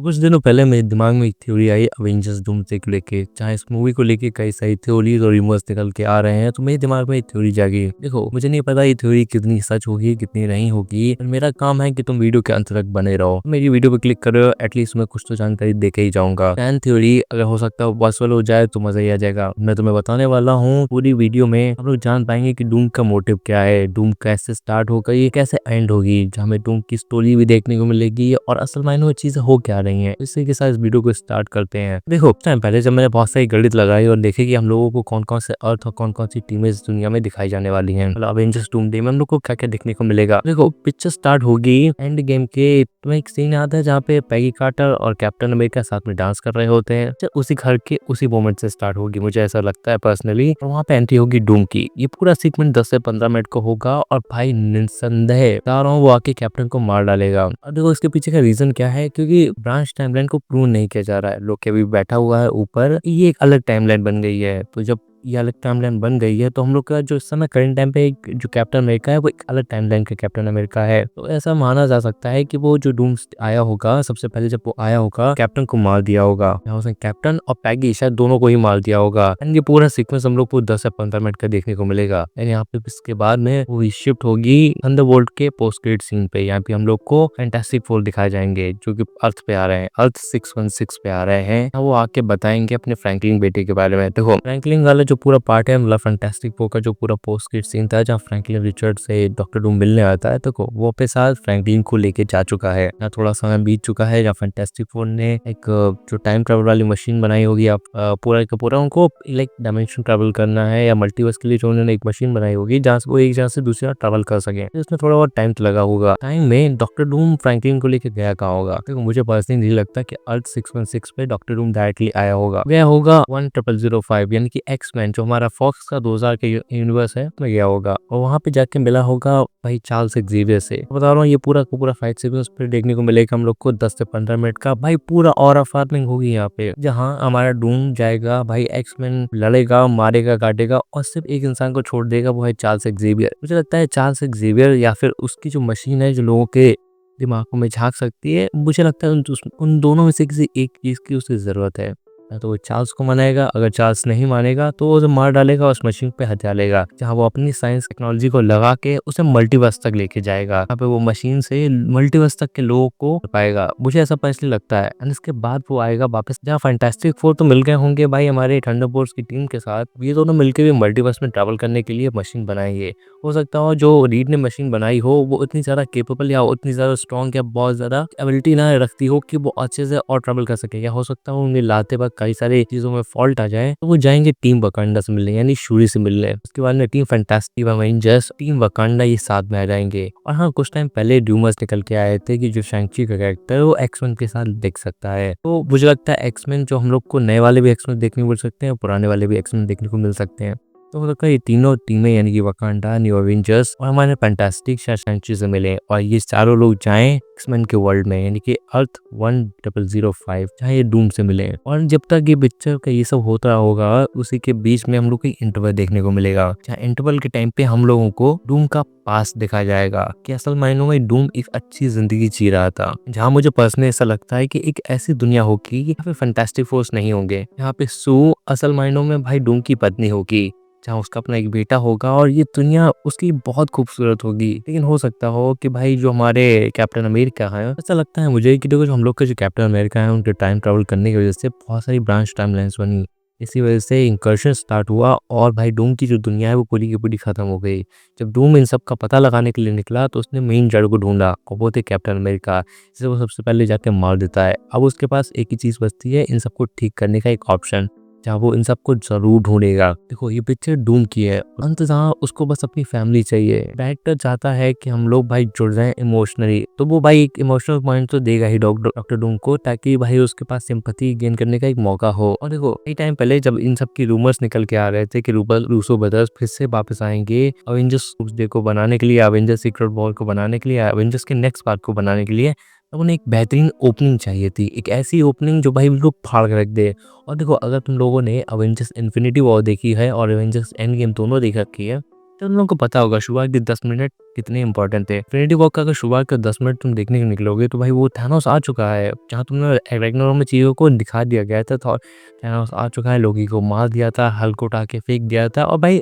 कुछ दिनों पहले मेरे दिमाग में एक थ्योरी आई अवेंजर्स डूम्सडे को लेके। जहाँ इस मूवी को लेके कई सारी थ्योरीज और रिमर्स निकल के आ रहे हैं, तो मेरे दिमाग में एक थ्योरी जागी। देखो, मुझे नहीं पता ये थ्योरी कितनी सच होगी कितनी नहीं होगी, पर मेरा काम है कि तुम वीडियो के अंत तक बने रहो। मेरी वीडियो पे क्लिक करो, एटलीस्ट मैं कुछ तो जानकारी दे के ही जाऊंगा। फैन थ्योरी अगर हो सकता है पॉसिबल हो जाए तो मजा ही आ जाएगा। मैं तुम्हें बताने वाला हूँ पूरी वीडियो में हम लोग जान पाएंगे कि डूम का मोटिव क्या है, डूम कैसे स्टार्ट होगा, ये कैसे एंड होगी, जहाँ हमें डूम की स्टोरी भी देखने को मिलेगी और असल मायनों में चीजें हो क्या रही हैं। इसी के साथ इस वीडियो को स्टार्ट करते हैं। देखो, टाइम पहले जब मैंने बहुत सारी गणित लगाई और देखे कि हम लोगों को कौन कौन से अर्थ और कौन कौन सी टीमें इस दुनिया में दिखाई जाने वाली हैं, मतलब अवेंजर्स डूमसडे में हम लोग को क्या क्या देखने को मिलेगा। देखो, पिक्चर स्टार्ट होगी एंड गेम के। तुम्हें एक सीन याद है जहाँ पे पैगी कार्टर और कैप्टन अमेरिका साथ में डांस कर रहे होते हैं? उसी घर के उसी मोमेंट से स्टार्ट होगी, मुझे ऐसा लगता है पर्सनली। और वहाँ पे एंट्री होगी डूम की। ये पूरा सीक्वेंस 10 से 15 मिनट का होगा और भाई निस्संदेह बता रहा हूँ वो आके कैप्टन को मार डालेगा। और देखो इसके पीछे का रीजन क्या है, क्योंकि ब्रांच टाइमलाइन को प्रूव नहीं किया जा रहा है। लोग के अभी बैठा हुआ है ऊपर, ये एक अलग टाइमलाइन बन गई है। तो जब ये अलग टाइमलाइन बन गई है तो हम लोग का जो इस समय करंट टाइम पे जो कैप्टन अमेरिका है वो एक अलग टाइमलाइन का कैप्टन अमेरिका है। तो ऐसा माना जा सकता है कि वो जो डूम आया होगा, सबसे पहले जब वो आया होगा कैप्टन को मार दिया होगा। उसने कैप्टन और पैगी शायद दोनों को ही मार दिया होगा। एंड ये पूरा सीक्वेंस हम लोग को 10 से 15 मिनट का देखने को मिलेगा। एंड यहाँ पे इसके बाद में वो शिफ्ट होगी थंडरबोल्ट के पोस्ट क्रेडिट सीन पे। यहाँ पे हम लोग को फैंटास्टिक फोर दिखाए जाएंगे जो कि अर्थ पे आ रहे हैं, अर्थ 616 पे आ रहे हैं। वो आके बताएंगे अपने फ्रैंकलिन बेटे के बारे में। देखो, फ्रैंकलिन वाला जो पूरा पार्ट है, मतलब फैंटास्टिक फोर का जो पूरा पोस्ट क्रेडिट सीन था जहाँ फ्रैंकलिन रिचर्ड से डॉक्टर डूम मिलने आता है, तो वो अपने साथ फ्रैंकलिन को लेके जा चुका है। यहाँ थोड़ा समय बीत चुका है जहाँ फैंटास्टिक फोर ने एक जो टाइम ट्रेवल वाली मशीन बनाई होगी। आप पूरा का पूरा उनको लाइक डायमेंशन ट्रेवल करना है या मल्टीवर्स के लिए जो उन्होंने एक मशीन बनाई होगी जहाँ वो एक जगह से दूसरी जगह ट्रेवल कर सके। इसमें थोड़ा बहुत टाइम तो लगा होगा। टाइम में डॉक्टर डूम फ्रैंकलिन को लेके गया कहाँ होगा? देखो, मुझे पर्सनली नहीं लगता कि अर्थ 616 पे डॉक्टर डूम डायरेक्टली आया होगा। गया होगा 1005 यानी कि एक्समैन जो हमारा फॉक्स का 2000 के यूनिवर्स है में गया होगा और वहां पे जाके मिला होगा भाई चार्ल्स एक्जेवियर से। बता रहा हूँ ये पूरा का पूरा फाइट सीक्वेंस पे देखने को मिलेगा हम लोग को 10 से 15 मिनट का। भाई पूरा ऑरा फार्मिंग होगी यहाँ पे, जहाँ हमारा डूम जाएगा, भाई एक्समैन लड़ेगा, मारेगा, काटेगा और सिर्फ एक इंसान को छोड़ देगा, वो है चार्ल्स एक्जेवियर। मुझे लगता है चार्ल्स एक्जेवियर या फिर उसकी जो मशीन है जो लोगों के दिमागों में झांक सकती है, मुझे लगता है उन दोनों में से किसी एक चीज की उसकी जरूरत है। तो वो चार्ल्स को मनाएगा, अगर चार्ल्स नहीं मानेगा तो वो उसे मार डालेगा, उस मशीन पे हथिया लेगा, जहाँ वो अपनी साइंस टेक्नोलॉजी को लगा के उसे मल्टीवर्स तक लेके जाएगा। यहाँ पे वो मशीन से मल्टीवर्स तक के लोगों को पाएगा, मुझे ऐसा पर्सनली लगता है। एंड इसके बाद वो आएगा वापस, जहाँ फैंटास्टिक फोर तो मिल गए होंगे भाई हमारे थंडरबोल्ट्स की टीम के साथ। ये दोनों मिलकर भी मल्टीवर्स में ट्रैवल करने के लिए मशीन बनाएंगे। हो सकता हो जो रीड ने मशीन बनाई हो वो उतनी ज्यादा केपेबल या उतनी ज्यादा स्ट्रॉन्ग या बहुत ज्यादा एबिलिटी ना रखती हो कि वो अच्छे से और ट्रैवल कर सके। या हो सकता हो उन्हें लाते वक्त कई सारे चीजों में फॉल्ट आ जाए, तो वो जाएंगे टीम वकांडा से मिलने, यानी शूरी से मिलने। उसके बाद में team fantastic Avengers, team Wakanda ये साथ में आ जाएंगे। और हाँ, कुछ टाइम पहले र्यूमर्स निकल के आए थे कि जो शैंग-ची का कैरेक्टर है वो एक्समैन के साथ दिख सकता है। तो मुझे लगता है एक्समैन जो हम लोग को नए वाले भी एक्समैन देखने को मिल सकते हैं, पुराने वाले भी एक्समैन देखने को मिल सकते हैं। तो हो सकता है ये तीनों टीमें यानी कि वकांडा, न्यू एवेंजर्स और हमारे फैंटास्टिक शैंग-ची से मिले और ये चारों लोग जाएं एक्समैन के वर्ल्ड में, यानी कि अर्थ 1005 जहाँ ये डूम से मिले। और जब तक ये पिक्चर का ये सब होता होगा, उसी के बीच में हम लोग को इंटरवल देखने को मिलेगा, जहाँ इंटरवल के टाइम पे हम लोगों को डूम का पास दिखाया जाएगा कि असल मायनों में डूम एक अच्छी जिंदगी जी रहा था। जहाँ मुझे पर्सनली ऐसा लगता है कि एक ऐसी दुनिया होगी यहाँ पे फैंटास्टिक फोर्स नहीं होंगे, यहाँ पे सू असल मायनों में भाई डूम की पत्नी होगी, जहाँ उसका अपना एक बेटा होगा और ये दुनिया उसकी बहुत खूबसूरत होगी। लेकिन हो सकता हो कि भाई जो हमारे कैप्टन अमेरिका है, ऐसा लगता है मुझे कि देखो जो हम लोग के जो कैप्टन अमेरिका है उनके टाइम ट्रेवल करने की वजह से बहुत सारी ब्रांच टाइमलाइंस बनी। इसी वजह से इंकर्शन स्टार्ट हुआ और भाई डूम की जो दुनिया है वो पूरी की पूरी खत्म हो गई। जब डूम इन सब का पता लगाने के लिए निकला तो उसने मेन जड़ को ढूंढा और वो थे कैप्टन अमेरिका, जिसे वो सबसे पहले जाके मार देता है। अब उसके पास एक ही चीज बचती है, इन सबको ठीक करने का एक ऑप्शन, जहाँ वो इन सबको जरूर ढूंढेगा। देखो ये पिक्चर डूम की है, अंत जहाँ उसको बस अपनी फैमिली चाहिए। डायरेक्टर चाहता है कि हम लोग भाई जुड़ जाएं इमोशनली, तो वो भाई एक इमोशनल पॉइंट तो देगा ही डॉक्टर डूम को, ताकि भाई उसके पास सिंपैथी गेन करने का एक मौका हो। और देखो कई टाइम पहले जब इन सब की रूमर्स निकल के आ रहे थे कि रूसो ब्रदर्स फिर से वापस आएंगे अवेंजर्स डे को बनाने के लिए, अवेंजर्स सीक्रेट वॉर को बनाने के लिए, अवेंजर्स के नेक्स्ट पार्ट को बनाने के लिए, तो उन्हें एक बेहतरीन ओपनिंग चाहिए थी, एक ऐसी ओपनिंग जो भाई बिल्कुल फाड़ के रख दे। और देखो अगर तुम लोगों ने अवेंजर्स इन्फिनिटी वॉर देखी है और अवेंजर्स एंड गेम दोनों देख रखी है, तो तुम लोगों को पता होगा शुरुआत के 10 मिनट कितने इंपॉर्टेंट थे। इन्फिनिटी वॉर का अगर शुरुआत का 10 मिनट तुम देखने को निकलोगे तो भाई वो थैनोस आ चुका है, जहाँ तुमने रैग्नारोक में चीज़ों को दिखा दिया गया था। थॉर थैनोस आ चुका है, लोकी को मार दिया था, हल्क को उठा के फेंक दिया था और भाई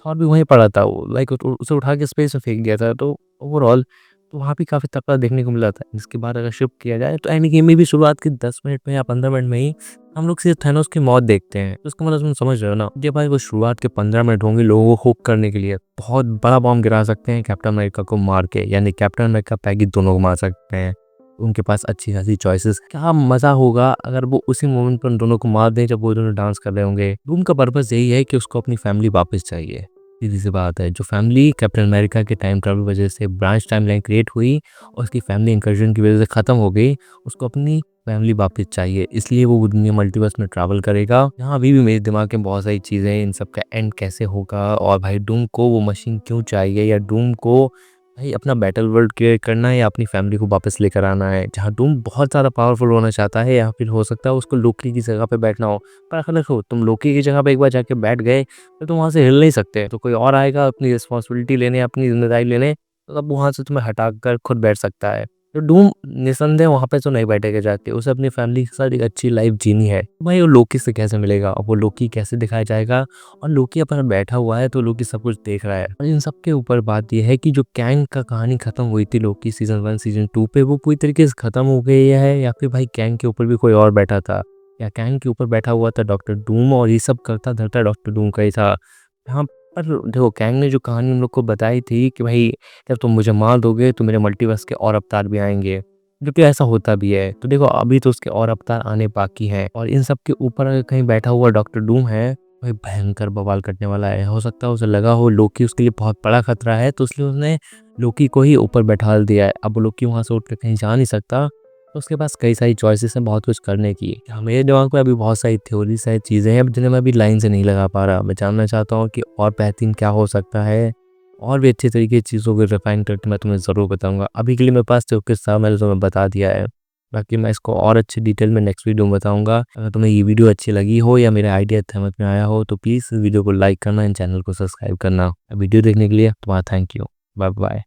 थॉर भी वहीं पड़ा था, वो लाइक उसे उठा के स्पेस में फेंक दिया था। तो ओवरऑल तो वहाँ भी काफ़ी तगड़ा देखने को मिला था। इसके बाद अगर शिफ्ट किया जाए तो एंड गेम में भी शुरुआत के 10 मिनट में या 15 मिनट में ही हम लोग सिर्फ थैनोस की मौत देखते हैं। तो इसका मतलब तुम समझ रहे हो ना, जब भाई वो शुरुआत के 15 मिनट होंगे लोगों को हुक करने के लिए, बहुत बड़ा बॉम्ब गिरा सकते हैं कैप्टन अमेरिका को मार के, यानी कैप्टन अमेरिका पैगी दोनों को मार सकते हैं। उनके पास अच्छी खासी चॉइसेस, क्या मजा होगा अगर वो उसी मोमेंट पर उन दोनों को मार दें जब वो दोनों डांस कर रहे होंगे। डूम का पर्पस यही है कि उसको अपनी फैमिली वापस चाहिए। सीधी सी बात है, जो फैमिली कैप्टन अमेरिका के टाइम ट्रैवल वजह से ब्रांच टाइमलाइन क्रिएट हुई और उसकी फैमिली इंकर्जन की वजह से ख़त्म हो गई, उसको अपनी फैमिली वापस चाहिए। इसलिए वो दुनिया मल्टीवर्स में ट्रैवल करेगा। यहाँ अभी भी मेरे दिमाग में बहुत सारी चीज़ें हैं, इन सब का एंड कैसे होगा और भाई डूम को वो मशीन क्यों चाहिए, या डूम को भाई अपना बैटल वर्ल्ड क्रिएट करना है या अपनी फैमिली को वापस लेकर आना है। जहाँ डूम बहुत ज़्यादा पावरफुल होना चाहता है, या फिर हो सकता है उसको लोकी की जगह पे बैठना हो। पर अगर देखो तुम लोकी की जगह पे एक बार जाके बैठ गए तो तुम वहाँ से हिल नहीं सकते, तो कोई और आएगा अपनी रिस्पॉन्सिबिलिटी लेने, अपनी जिम्मेदारी लेने, तो तब वहाँ से तुम्हें हटा कर खुद बैठ सकता है। तो डूम निसंदेह वहाँ पे तो नहीं बैठेगा जाके, उसे अपनी फैमिली के साथ एक अच्छी लाइफ जीनी है। तो भाई वो लोकी से कैसे मिलेगा और वो लोकी कैसे दिखाया जाएगा, और लोकी अपना बैठा हुआ है तो लोकी सब कुछ देख रहा है। और इन सब के ऊपर बात यह है कि जो कैंग का कहानी खत्म हुई थी लोकी सीजन 1 सीजन 2 पे, वो पूरी तरीके से खत्म हो गई है, या फिर भाई कैंग के ऊपर भी कोई और बैठा था, या कैंग के ऊपर बैठा हुआ था डॉक्टर डूम और ये सब करता धरता डॉक्टर डूम का ही था। यहाँ पर देखो कैंग ने जो कहानी हम लोग को बताई थी कि भाई जब तुम मुझे मार दोगे तो मेरे मल्टीवर्स के और अवतार भी आएंगे, जो कि ऐसा होता भी है। तो देखो अभी तो उसके और अवतार आने बाकी हैं, और इन सब के ऊपर अगर कहीं बैठा हुआ डॉक्टर डूम है, भाई भयंकर बवाल करने वाला है। हो सकता है उसे लगा हो लोकी उसके लिए बहुत बड़ा खतरा है, तो इसलिए उसने लोकी को ही ऊपर बैठा दिया है। अब लोकी वहां से उठ कर कहीं जा नहीं सकता, तो उसके पास कई सारी चॉइसेस हैं बहुत कुछ करने की। मेरे दिमाग में अभी बहुत सारी थ्योरी सारी चीज़ें हैं जिन्हें मैं अभी लाइन से नहीं लगा पा रहा। मैं जानना चाहता हूँ कि और बेहतरीन क्या हो सकता है, और भी अच्छे तरीके की चीज़ों को रिफाइन करके मैं तुम्हें ज़रूर बताऊंगा। अभी के लिए मेरे पास जो किस्सा मैंने तुम्हें बता दिया है, बाकी मैं इसको और अच्छी डिटेल में नेक्स्ट वीडियो में बताऊंगा। अगर तुम्हें ये वीडियो अच्छी लगी हो या मेरा आइडिया समझ में आया हो तो प्लीज़ इस वीडियो को लाइक करना, इन चैनल को सब्सक्राइब करना। वीडियो देखने के लिए तुम्हारा थैंक यू। Bye bye.